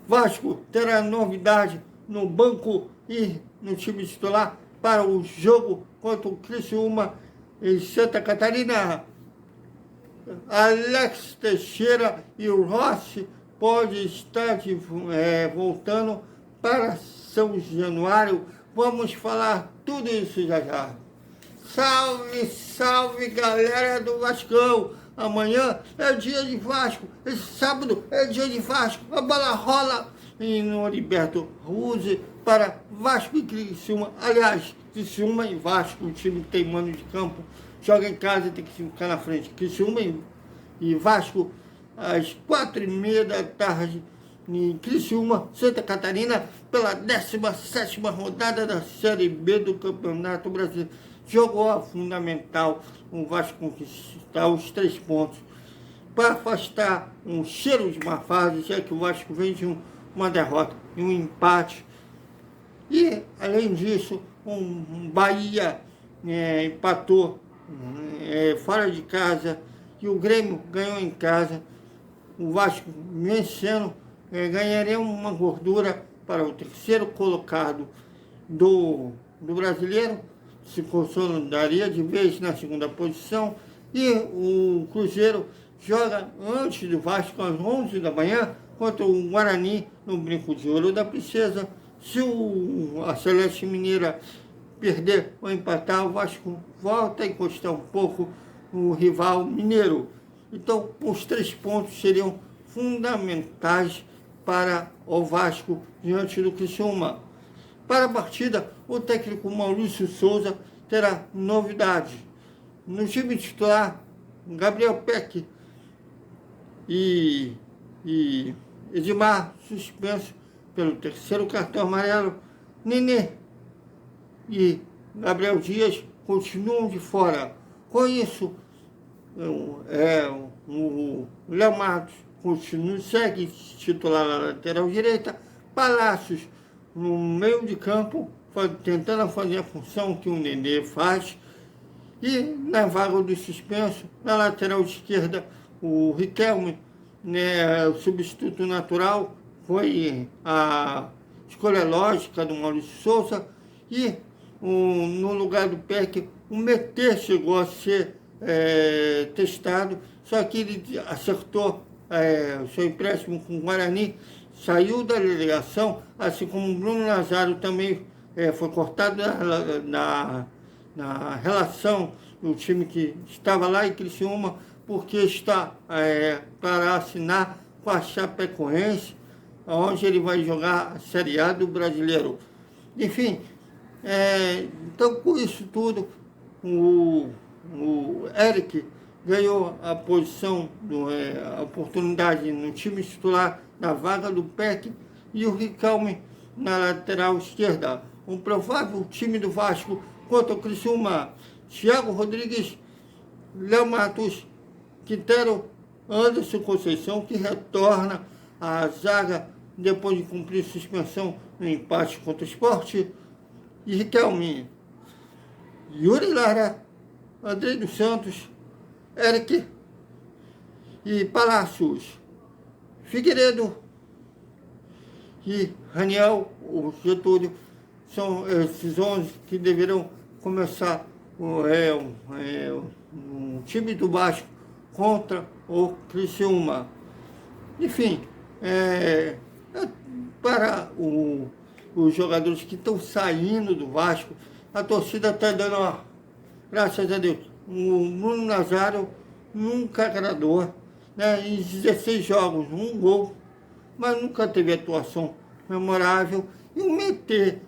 Vasco terá novidade no banco e no time titular para o jogo contra o Criciúma em Santa Catarina. Alex Teixeira e o Rossi podem estar voltando para São Januário. Vamos falar tudo isso já já. Salve, salve, galera do Vascão! Amanhã é dia de Vasco, esse sábado é dia de Vasco. A bola rola no Heriberto Ruse para Vasco e Criciúma. Aliás, Criciúma e Vasco, o time que tem mano de campo, joga em casa, tem que ficar na frente. Criciúma e Vasco, às 4h30 da tarde, em Criciúma, Santa Catarina, pela 17ª rodada da Série B do Campeonato Brasileiro. Jogou a fundamental, o Vasco conquistar os 3 pontos para afastar um cheiro de má fase, já que o Vasco vem de uma derrota e um empate. E, além disso, um Bahia empatou fora de casa e o Grêmio ganhou em casa. O Vasco vencendo, ganharia uma gordura para o 3º colocado do Brasileiro, se consolidaria de vez na 2ª posição, e o Cruzeiro joga antes do Vasco às 11 da manhã contra o Guarani no Brinco de Ouro da Princesa. Se a Celeste Mineira perder ou empatar, o Vasco volta a encostar um pouco o rival mineiro. Então, os 3 pontos seriam fundamentais para o Vasco diante do Criciúma. Para a partida, o técnico Maurício Souza terá novidade. No time titular, Gabriel Peck e Edmar suspenso pelo 3º cartão amarelo. Nenê e Gabriel Dias continuam de fora. Com isso, o Léo Matos segue titular na lateral direita. Palácios no meio de campo, tentando fazer a função que o Nenê faz. E na vaga do suspenso, na lateral esquerda, o Riquelme, o substituto natural, foi a escolha lógica do Maurício Souza. E no lugar do Peck, o Meté chegou a ser testado, só que ele acertou o seu empréstimo com o Guarani, saiu da delegação, assim como o Bruno Nazário também foi cortado na relação do time que estava lá em Criciúma, porque está para assinar com a Chapecoense, onde ele vai jogar a Série A do Brasileiro. Enfim, então com isso tudo, o Eric ganhou a posição, a oportunidade no time titular, na vaga do Peck, e o Riquelme na lateral esquerda. Um provável time do Vasco contra o Criciúma: Thiago Rodrigues, Léo Matos, Quintero, Anderson Conceição, que retorna à zaga depois de cumprir suspensão no empate contra o Sport, e Riquelme, Yuri Lara, Andrei dos Santos, Eric e Palácios, Figueiredo e Raniel, o Getúlio. São esses 11 que deverão começar o time do Vasco contra o Criciúma. Enfim, para os jogadores que estão saindo do Vasco, a torcida está dando, graças a Deus. O Bruno Nazário nunca agradou, em 16 jogos, 1 gol, mas nunca teve atuação memorável. E o Meté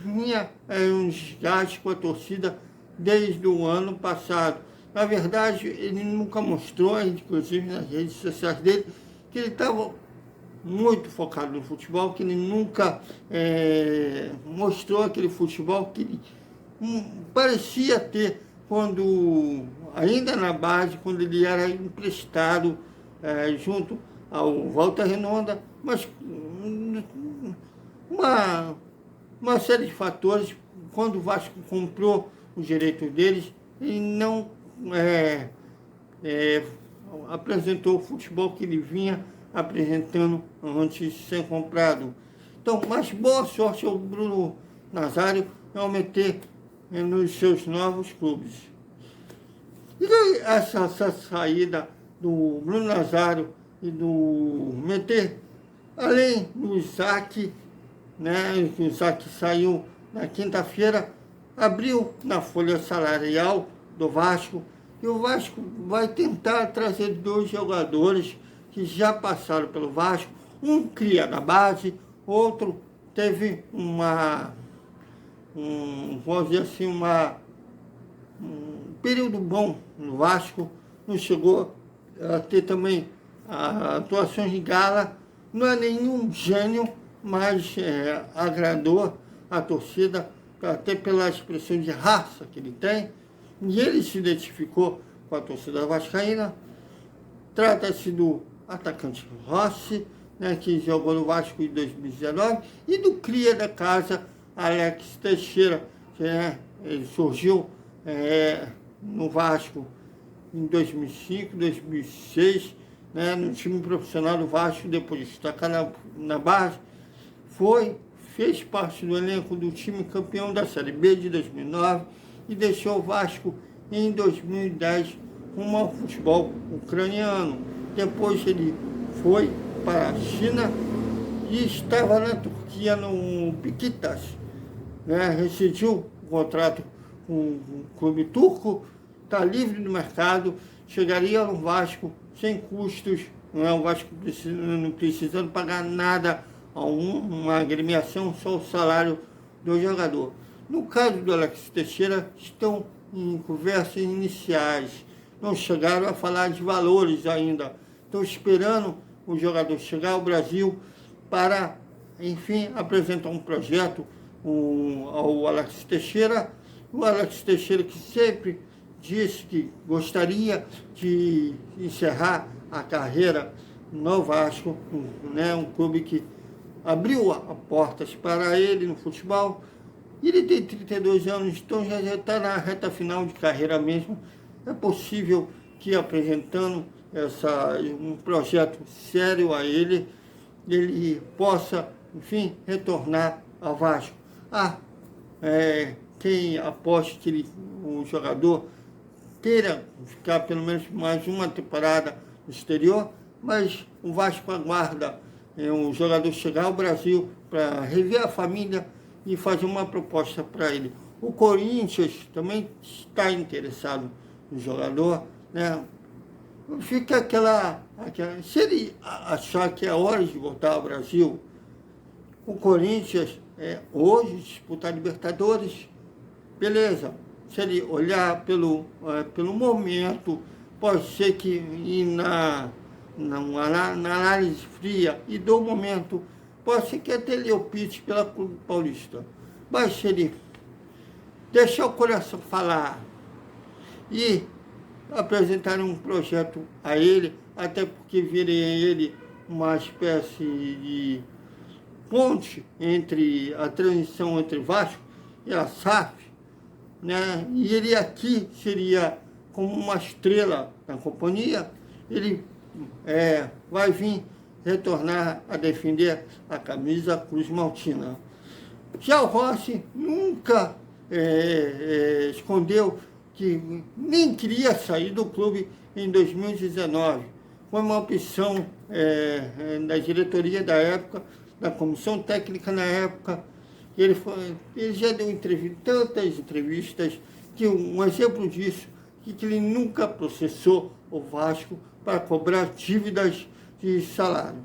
vinha um desgaste com a torcida desde o ano passado. Na verdade, ele nunca mostrou, inclusive nas redes sociais dele, que ele estava muito focado no futebol, que ele nunca mostrou aquele futebol que ele parecia ter quando, ainda na base, quando ele era emprestado junto ao Volta Redonda, mas uma série de fatores. Quando o Vasco comprou os direitos deles, ele não apresentou o futebol que ele vinha apresentando antes de ser comprado. Então, mas boa sorte ao Bruno Nazário ao meter nos seus novos clubes. E essa saída do Bruno Nazário e do meter, além do Isaac, né, o Isaac saiu na quinta-feira, abriu na folha salarial do Vasco, e o Vasco vai tentar trazer 2 jogadores que já passaram pelo Vasco, um cria da base, outro teve vamos dizer assim, um período bom no Vasco, não chegou a ter também atuações de gala, não é nenhum gênio, mas agradou a torcida, até pela expressão de raça que ele tem, e ele se identificou com a torcida vascaína. Trata-se do atacante Rossi, né, que jogou no Vasco em 2019, e do cria da casa, Alex Teixeira, que ele surgiu no Vasco em 2005, 2006, né, no time profissional do Vasco, depois de destacar na base, fez parte do elenco do time campeão da Série B de 2009 e deixou o Vasco em 2010 rumo ao futebol ucraniano. Depois ele foi para a China e estava na Turquia no Beşiktaş, né? Rescindiu o contrato com o clube turco, está livre do mercado, chegaria no Vasco sem custos, não é o Vasco não precisando pagar nada a uma agremiação, só o salário do jogador. No caso do Alex Teixeira, estão em conversas iniciais, não chegaram a falar de valores ainda, estão esperando o jogador chegar ao Brasil para, enfim, apresentar um projeto ao Alex Teixeira. O Alex Teixeira, que sempre disse que gostaria de encerrar a carreira no Vasco, né, um clube que abriu portas para ele no futebol. Ele tem 32 anos, então já está na reta final de carreira mesmo. É possível que, apresentando um projeto sério a ele possa, enfim, retornar ao Vasco. Quem aposta que o jogador queira ficar pelo menos mais uma temporada no exterior, mas o Vasco aguarda o jogador chegar ao Brasil para rever a família e fazer uma proposta para ele. O Corinthians também está interessado no jogador, né? Fica se ele achar que é hora de voltar ao Brasil, o Corinthians hoje disputar Libertadores, beleza. Se ele olhar pelo momento, pode ser que na análise fria e do momento, pode ser que até ele opte pela Clube Paulista. Mas se ele deixar o coração falar e apresentar um projeto a ele, até porque viria ele uma espécie de ponte entre a transição entre Vasco e a SAF, né? E ele aqui seria como uma estrela na companhia, ele vai vir retornar a defender a camisa Cruz Maltina. Já o Rossi nunca escondeu que nem queria sair do clube em 2019. Foi uma opção da diretoria da época, da comissão técnica na época. Ele já deu tantas entrevistas, que um exemplo disso, que ele nunca processou o Vasco para cobrar dívidas de salário.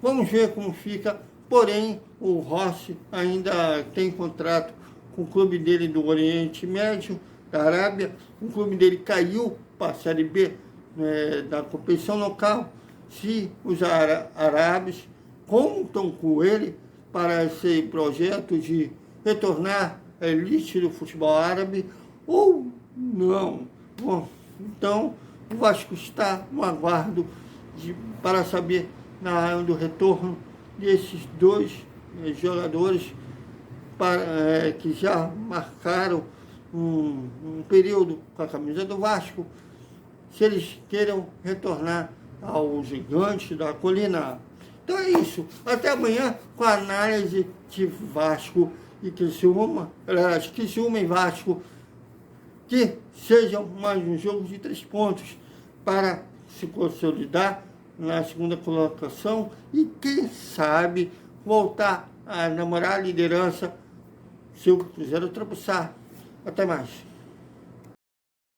Vamos ver como fica, porém o Rossi ainda tem contrato com o clube dele do Oriente Médio, da Arábia. O clube dele caiu para a Série B da competição local. Se os árabes contam com ele para esse projeto de retornar à elite do futebol árabe ou não. Bom, então o Vasco está no aguardo para saber do retorno desses 2 jogadores que já marcaram um período com a camisa do Vasco, se eles queiram retornar ao gigante da colina. Então é isso. Até amanhã com a análise de Vasco e Criciúma. Criciúma e Vasco, que sejam mais um jogo de 3 pontos para se consolidar na segunda colocação e, quem sabe, voltar a namorar a liderança se o Cruzeiro ultrapassar. Até mais.